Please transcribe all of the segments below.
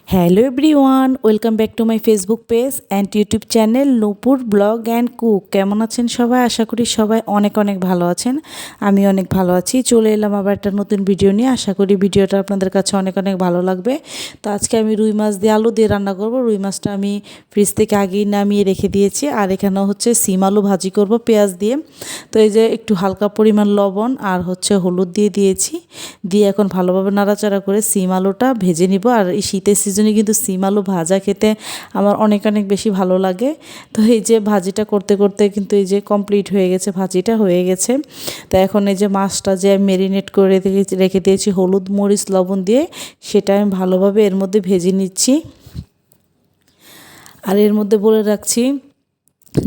Hello everyone, welcome back to my Facebook page and YouTube channel Nupur blog and cook. কেমন আছেন সবাই? আশা করি সবাই অনেক অনেক ভালো আছেন। আমি অনেক ভালো আছি। চলে এলাম আবার একটা নতুন ভিডিও নিয়ে। আশা করি ভিডিওটা আপনাদের কাছে অনেক অনেক ভালো লাগবে। তো আজকে আমি রুই মাছ দিয়ে আলু দিয়ে রান্না করব। রুই মাছটা আমি ফ্রিজ থেকে আগেই নামিয়ে রেখে দিয়েছি। আর এখানে হচ্ছে সিম আলু ভাজি করব পেঁয়াজ দিয়ে। তো এই যে একটু হালকা পরিমাণ লবণ আর হচ্ছে হলুদ দিয়ে দিয়েছি। দিয়ে এখন ভালোভাবে নাড়াচাড়া করে সিম আলুটা ভেজে নিব। আর এই শীতের সিজনে কিন্তু সিম আলু ভাজা খেতে আমার অনেক অনেক বেশি ভালো লাগে। তো এই যে ভাজিটা করতে করতে কিন্তু এই যে কমপ্লিট হয়ে গেছে, ভাজিটা হয়ে গেছে। তো এখন এই যে মাছটা যে ম্যারিনেট করে রেখে দিয়েছি হলুদ মরিচ লবণ দিয়ে, সেটা আমি ভালোভাবে এর মধ্যে ভেজে নিচ্ছি। আর এর মধ্যে বলে রাখছি,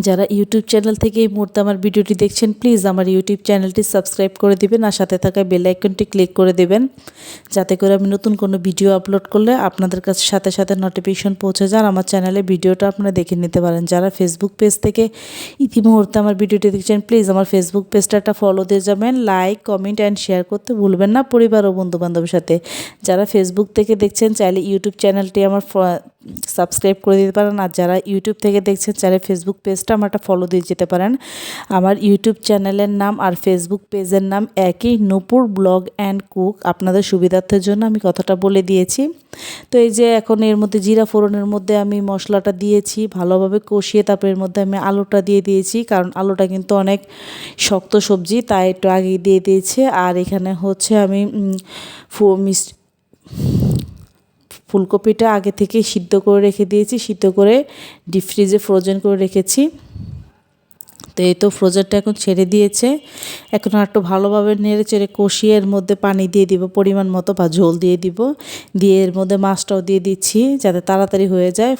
যারা ইউটিউব চ্যানেল থেকে এই মুহূর্তে আমার ভিডিওটি দেখছেন, প্লিজ আমার ইউটিউব চ্যানেলটি সাবস্ক্রাইব করে দিবেন আর সাথে থাকা বেল আইকনটি ক্লিক করে দেবেন, যাতে করে আমি নতুন কোনো ভিডিও আপলোড করলে আপনাদের কাছে সাথে সাথে নোটিফিকেশন পৌঁছে যান, আমার চ্যানেলে ভিডিওটা আপনারা দেখে নিতে পারেন। যারা ফেসবুক পেজ থেকে ইতিমুহূর্তে আমার ভিডিওটি দেখছেন, প্লিজ আমার ফেসবুক পেজটা একটা ফলো দিয়ে যাবেন। লাইক কমেন্ট অ্যান্ড শেয়ার করতে ভুলবেন না পরিবার ও বন্ধুবান্ধবের সাথে। যারা ফেসবুক থেকে দেখছেন, চাইলে ইউটিউব চ্যানেলটি আমার সাবস্ক্রাইব করে দিতে পারেন। আর যারা ইউটিউব থেকে দেখছেন, চাইলে ফেসবুক পেজটা আমার একটা ফলো দিয়ে যেতে পারেন। আমার ইউটিউব চ্যানেলের নাম আর ফেসবুক পেজের নাম একই, নূপুর ব্লগ অ্যান্ড কুক। আপনাদের সুবিধার্থের জন্য আমি কথাটা বলে দিয়েছি। তো এই যে এখন এর মধ্যে জিরা ফোড়নের মধ্যে আমি মশলাটা দিয়েছি, ভালোভাবে কষিয়ে তারপর এর মধ্যে আমি আলুটা দিয়ে দিয়েছি, কারণ আলুটা কিন্তু অনেক শক্ত সবজি, তাই একটু আগেই দিয়ে দিয়েছে। আর এখানে হচ্ছে আমি ফুলকপিটা আগে থেকে সিদ্ধ করে রেখে দিয়েছি, সিদ্ধ করে ডিপ ফ্রিজে ফ্রোজেন করে রেখেছি। তো এই তো ফ্রোজেনটা এখন ছেড়ে দিয়েছে। এখন আর একটু ভালোভাবে নেড়ে চেড়ে কষিয়ে এর মধ্যে পানি দিয়ে দিব পরিমাণ মতো, বা ঝোল দিয়ে দিব। দিয়ে এর মধ্যে মাছটাও দিয়ে দিচ্ছি, যাতে তাড়াতাড়ি হয়ে যায়,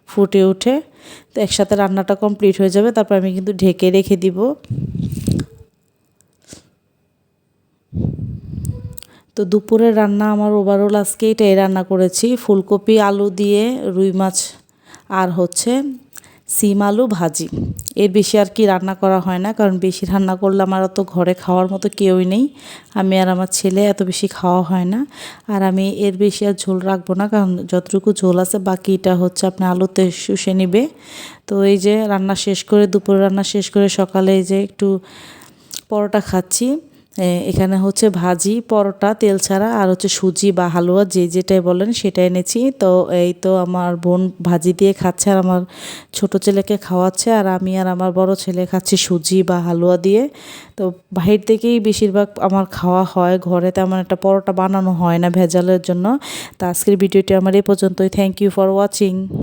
ফুটে ওঠে। তো একসাথে রান্নাটা কমপ্লিট হয়ে যাবে, তারপর আমি কিন্তু ঢেকে রেখে দিব। তো দুপুরের রান্না আমার ওভারঅল আজকে এটাই রান্না করেছি, ফুলকপি আলু দিয়ে রুই মাছ আর হচ্ছে সিম আলু ভাজি। এর বেশি আর কি রান্না করা হয় না, কারণ বেশি রান্না করলে আমার অত ঘরে খাওয়ার মতো কেউই নেই। আমি আর আমার ছেলে এত বেশি খাওয়া হয় না। আর আমি এর বেশি আর ঝোল রাখবো না, কারণ যতটুকু ঝোল আছে বাকিটা হচ্ছে আপনার আলুতে শুষে নিবে। তো এই যে রান্না শেষ করে, দুপুরে রান্না শেষ করে সকালে এই যে একটু পরোটা খাচ্ছি। এখানে হচ্ছে ভাজি, পরোটা তেল ছাড়া, আর হচ্ছে সুজি বা হালুয়া যে যেটাই বলেন সেটা এনেছি। তো এই তো আমার বোন ভাজি দিয়ে খাচ্ছে আর আমার ছোট ছেলেকে খাওয়াচ্ছে, আর আমি আর আমার বড় ছেলে খাচ্ছি সুজি বা হালুয়া দিয়ে। তো বাহির থেকেই বেশিরভাগ আমার খাওয়া হয়, ঘরে তেমন একটা পরোটা বানানো হয় না ভেজালের জন্য। তো আজকের ভিডিওটি আমার এই পর্যন্তই। Thank you for watching.